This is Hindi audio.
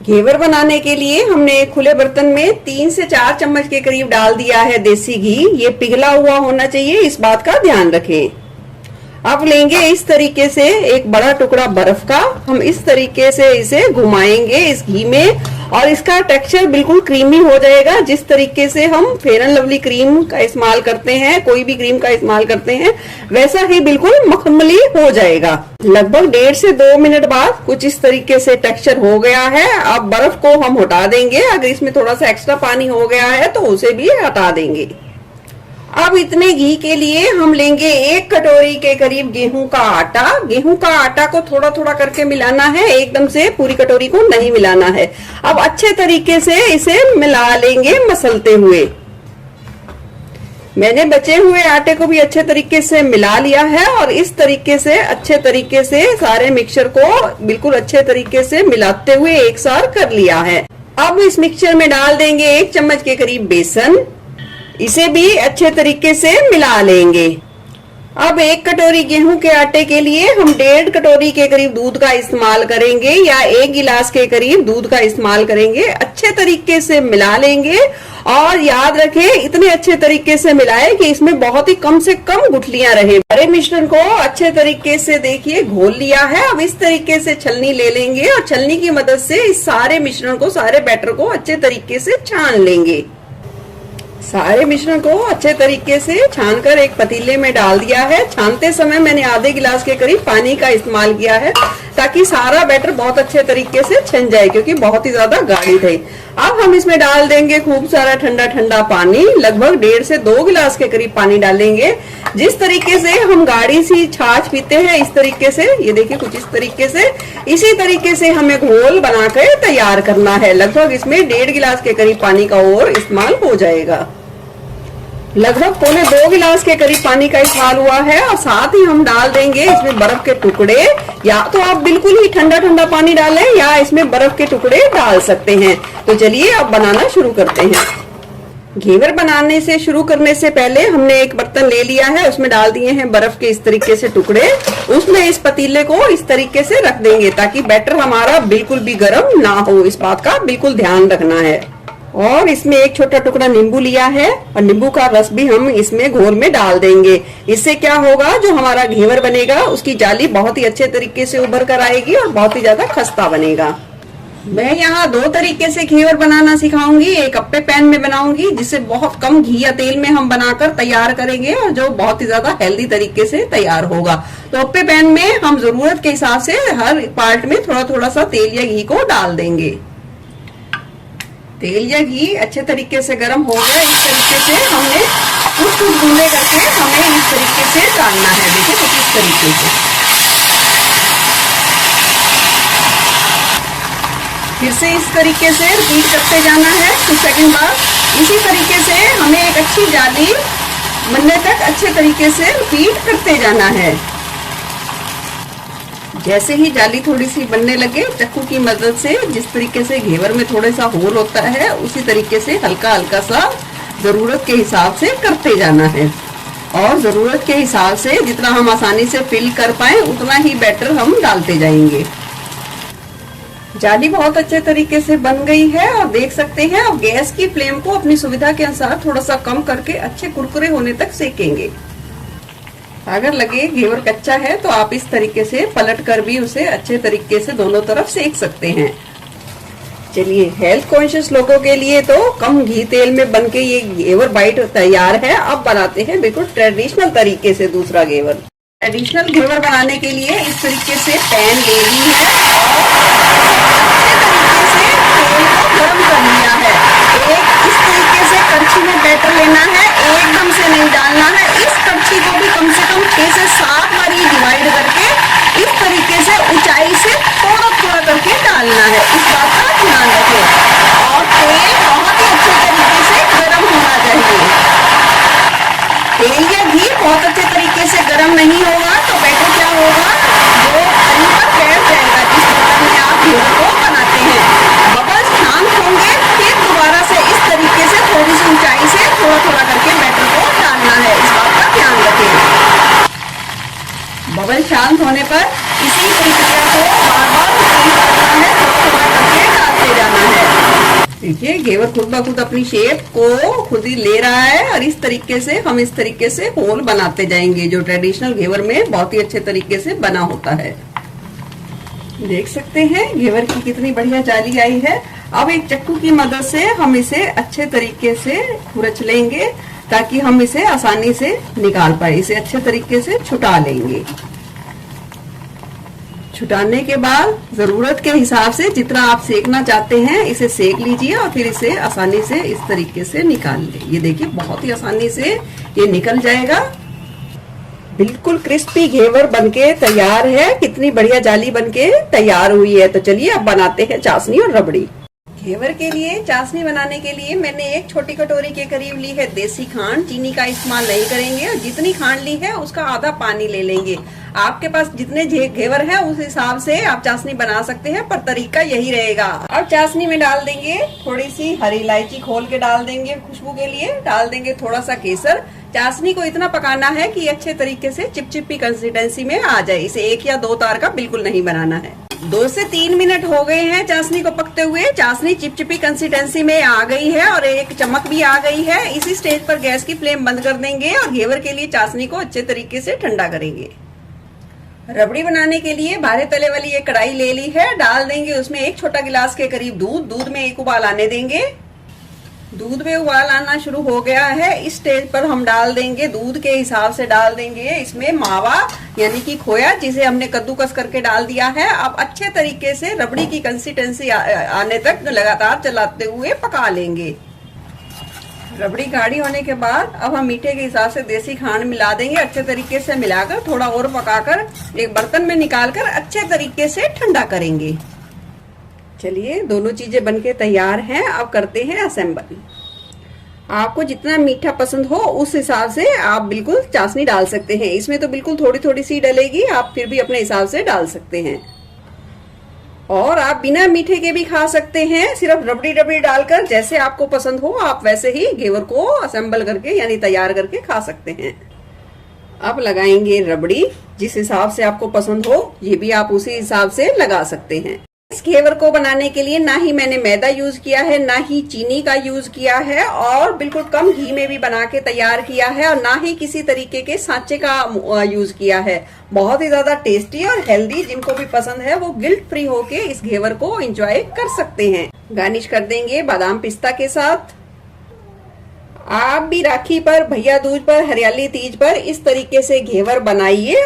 घेवर बनाने के लिए हमने खुले बर्तन में 3 से 4 चम्मच के करीब डाल दिया है देसी घी। ये पिघला हुआ होना चाहिए, इस बात का ध्यान रखें। अब लेंगे इस तरीके से एक बड़ा टुकड़ा बर्फ का। हम इस तरीके से इसे घुमाएंगे इस घी में और इसका टेक्सचर बिल्कुल क्रीमी हो जाएगा। जिस तरीके से हम फेयर एंड लवली क्रीम का इस्तेमाल करते हैं, कोई भी क्रीम का इस्तेमाल करते हैं, वैसा ही बिल्कुल मखमली हो जाएगा। लगभग 1.5 से 2 मिनट बाद कुछ इस तरीके से टेक्सचर हो गया है। अब बर्फ को हम हटा देंगे। अगर इसमें थोड़ा सा एक्स्ट्रा पानी हो गया है तो उसे भी हटा देंगे। अब इतने घी के लिए हम लेंगे 1 कटोरी के करीब गेहूं का आटा। गेहूं का आटा को थोड़ा थोड़ा करके मिलाना है, एकदम से पूरी कटोरी को नहीं मिलाना है। अब अच्छे तरीके से इसे मिला लेंगे मसलते हुए। मैंने बचे हुए आटे को भी अच्छे तरीके से मिला लिया है और इस तरीके से अच्छे तरीके से सारे मिक्सचर को बिल्कुल अच्छे तरीके से मिलाते हुए एक साथ कर लिया है। अब इस मिक्सचर में डाल देंगे 1 चम्मच के करीब बेसन। इसे भी अच्छे तरीके से मिला लेंगे। अब 1 कटोरी गेहूं के आटे के लिए हम 1.5 कटोरी के करीब दूध का इस्तेमाल करेंगे या 1 गिलास के करीब दूध का इस्तेमाल करेंगे। अच्छे तरीके से मिला लेंगे और याद रखें इतने अच्छे तरीके से मिलाएं कि इसमें बहुत ही कम से कम गुठलियां रहे। सारे मिश्रण को अच्छे तरीके से देखिए घोल लिया है। अब इस तरीके से छलनी ले लेंगे और छलनी की मदद से इस सारे मिश्रण को, सारे बैटर को अच्छे तरीके से छान लेंगे। सारे मिश्रण को अच्छे तरीके से छानकर एक पतीले में डाल दिया है। छानते समय मैंने आधे गिलास के करीब पानी का इस्तेमाल किया है ताकि सारा बैटर बहुत अच्छे तरीके से छन जाए, क्योंकि बहुत ही ज्यादा गाढ़ी थे। अब हम इसमें डाल देंगे खूब सारा ठंडा ठंडा पानी। लगभग 1.5 से 2 गिलास के करीब पानी डालेंगे। जिस तरीके से हम गाढ़ी सी छाछ पीते हैं, इस तरीके से, ये देखिए कुछ इस तरीके से, इसी तरीके से हमें घोल बनाकर तैयार करना है। लगभग इसमें 1.5 गिलास के करीब पानी का और इस्तेमाल हो जाएगा। लगभग 1.25 गिलास के करीब पानी का इस्तेमाल हुआ है और साथ ही हम डाल देंगे इसमें बर्फ के टुकड़े। या तो आप बिल्कुल ही ठंडा ठंडा पानी डालें या इसमें बर्फ के टुकड़े डाल सकते हैं। तो चलिए अब बनाना शुरू करते हैं। घेवर बनाने से शुरू करने से पहले हमने एक बर्तन ले लिया है, उसमें डाल दिए हैं बर्फ के इस तरीके से टुकड़े। उसमें इस पतीले को इस तरीके से रख देंगे ताकि बैटर हमारा बिल्कुल भी गर्म ना हो। इस बात का बिल्कुल ध्यान रखना है। और इसमें एक छोटा टुकड़ा नींबू लिया है और नींबू का रस भी हम इसमें घोल में डाल देंगे। इससे क्या होगा, जो हमारा घेवर बनेगा उसकी जाली बहुत ही अच्छे तरीके से उभर कर आएगी और बहुत ही ज्यादा खस्ता बनेगा। मैं यहाँ 2 तरीके से घेवर बनाना सिखाऊंगी। एक अप्पे पैन में बनाऊंगी जिससे बहुत कम घी या तेल में हम बनाकर तैयार करेंगे और जो बहुत ही ज्यादा हेल्दी तरीके से तैयार होगा। तो अप्पे पैन में हम जरूरत के हिसाब से हर पार्ट में थोड़ा थोड़ा सा तेल या घी को डाल देंगे। तेल या घी अच्छे तरीके से गर्म हो गया। इस तरीके से हमने कुछ कुछ बूंदे करके हमें इस तरीके से डालना है। देखिए कुछ इस तरीके से। फिर से इस तरीके से रिपीट करते जाना है कुछ सेकंड बाद। इसी तरीके से हमें एक अच्छी जाली बनने तक अच्छे तरीके से रिपीट करते जाना है। जैसे ही जाली थोड़ी सी बनने लगे, चाकू की मदद से जिस तरीके से घेवर में थोड़ा सा होल होता है उसी तरीके से हल्का हल्का सा जरूरत के हिसाब से करते जाना है। और जरूरत के हिसाब से जितना हम आसानी से फिल कर पाए उतना ही बैटर हम डालते जाएंगे। जाली बहुत अच्छे तरीके से बन गई है और देख सकते हैं। अब गैस की फ्लेम को अपनी सुविधा के अनुसार थोड़ा सा कम करके अच्छे कुरकुरे होने तक सेकेंगे। अगर लगे घेवर कच्चा है तो आप इस तरीके से पलट कर भी उसे अच्छे तरीके से दोनों तरफ सेक सकते हैं। चलिए, हेल्थ कॉन्शियस लोगों के लिए तो कम घी तेल में बनके ये घेवर बाइट तैयार है। अब बनाते हैं बिल्कुल ट्रेडिशनल तरीके से दूसरा घेवर। ट्रेडिशनल घेवर बनाने के लिए इस तरीके से पैन ले ली है और अच्छे तरीके से तेल को गर्म कर लिया है। एक इस तरीके से कड़छी में बैटर लेना है, एकदम से नहीं डालना है। इस कड़छी को भी कम से कम 6 से 7 बार डिवाइड करके इस तरीके से ऊंचाई से थोड़ा थोड़ा करके डालना है। इस बात का ध्यान रखें। और तेल बहुत ही अच्छे तरीके से गर्म होना चाहिए। तेल या घी बहुत अच्छे तरीके से गर्म नहीं होगा तो बैटर क्या होगा, वो तली पर बैठ जाएगा जिस बर्तन में आप घेवर को बनाते हैं। बबल्स शांत होंगे, फिर दोबारा से इस तरीके से थोड़ी सी ऊंचाई से थोड़ा थोड़ा करके बैटर को डालना है। इस बात का ध्यान रखें। बबल शांत होने पर इसी प्रक्रिया को बार बार करना है, थोड़ा थोड़ा करके डालते देखिए घेवर खुद ब खुद अपनी शेप को खुद ही ले रहा है और इस तरीके से हम इस तरीके से होल बनाते जाएंगे, जो ट्रेडिशनल घेवर में बहुत ही अच्छे तरीके से बना होता है। देख सकते हैं घेवर की कितनी बढ़िया जाली आई है। अब एक चक्कू की मदद से हम इसे अच्छे तरीके से खुरच लेंगे ताकि हम इसे आसानी से निकाल पाए। इसे अच्छे तरीके से छुटा लेंगे। छुटाने के बाद जरूरत के हिसाब से जितना आप सेकना चाहते हैं इसे सेक लीजिए और फिर इसे आसानी से इस तरीके से निकाल ले। ये देखिए बहुत ही आसानी से ये निकल जाएगा। बिल्कुल क्रिस्पी घेवर बनके तैयार है। कितनी बढ़िया जाली बनके तैयार हुई है। तो चलिए अब बनाते हैं चाशनी और रबड़ी। घेवर के लिए चाशनी बनाने के लिए मैंने एक छोटी कटोरी के करीब ली है देसी खांड। चीनी का इस्तेमाल नहीं करेंगे और जितनी खांड ली है उसका आधा पानी ले लेंगे। आपके पास जितने घेवर है उस हिसाब से आप चाशनी बना सकते हैं, पर तरीका यही रहेगा। अब चाशनी में डाल देंगे थोड़ी सी हरी इलायची खोल के डाल देंगे खुशबू के लिए। डाल देंगे थोड़ा सा केसर। चाशनी को इतना पकाना है कि अच्छे तरीके से चिपचिपी कंसिस्टेंसी में आ जाए। इसे 1 या 2 तार का बिल्कुल नहीं बनाना है। 2 से 3 मिनट हो गए हैं चाशनी को पकते हुए। चाशनी चिपचिपी कंसिस्टेंसी में आ गई है और एक चमक भी आ गई है। इसी स्टेज पर गैस की फ्लेम बंद कर देंगे और घेवर के लिए चाशनी को अच्छे तरीके से ठंडा करेंगे। रबड़ी बनाने के लिए भारे तले वाली एक कढ़ाई ले ली है। डाल देंगे उसमें 1 छोटा गिलास के करीब दूध। दूध में 1 उबाल आने देंगे। दूध में उबाल आना शुरू हो गया है। इस स्टेज पर हम डाल देंगे दूध के हिसाब से डाल देंगे इसमें मावा यानी कि खोया, जिसे हमने कद्दूकस करके डाल दिया है। अब अच्छे तरीके से रबड़ी की कंसिस्टेंसी आने तक लगातार चलाते हुए पका लेंगे। रबड़ी गाढ़ी होने के बाद अब हम मीठे के हिसाब से देसी खांड मिला देंगे। अच्छे तरीके से मिलाकर थोड़ा और पकाकर एक बर्तन में निकालकर अच्छे तरीके से ठंडा करेंगे। चलिए दोनों चीजें बनके तैयार हैं। अब करते हैं असेंबल। आपको जितना मीठा पसंद हो उस हिसाब से आप बिल्कुल चाशनी डाल सकते हैं। इसमें तो बिल्कुल थोड़ी थोड़ी सी डलेगी, आप फिर भी अपने हिसाब से डाल सकते हैं। और आप बिना मीठे के भी खा सकते हैं, सिर्फ रबड़ी रबड़ी डालकर। जैसे आपको पसंद हो आप वैसे ही घेवर को असेंबल करके यानी तैयार करके खा सकते हैं। अब लगाएंगे रबड़ी। जिस हिसाब से आपको पसंद हो ये भी आप उसी हिसाब से लगा सकते हैं। इस घेवर को बनाने के लिए ना ही मैंने मैदा यूज किया है, ना ही चीनी का यूज किया है और बिल्कुल कम घी में भी बना के तैयार किया है और ना ही किसी तरीके के सांचे का यूज किया है। बहुत ही ज्यादा टेस्टी और हेल्दी, जिनको भी पसंद है वो गिल्ट फ्री होके इस घेवर को एंजॉय कर सकते हैं। गार्निश कर देंगे बादाम पिस्ता के साथ। आप भी राखी पर, भैया दूज पर, हरियाली तीज पर इस तरीके से घेवर बनाइए।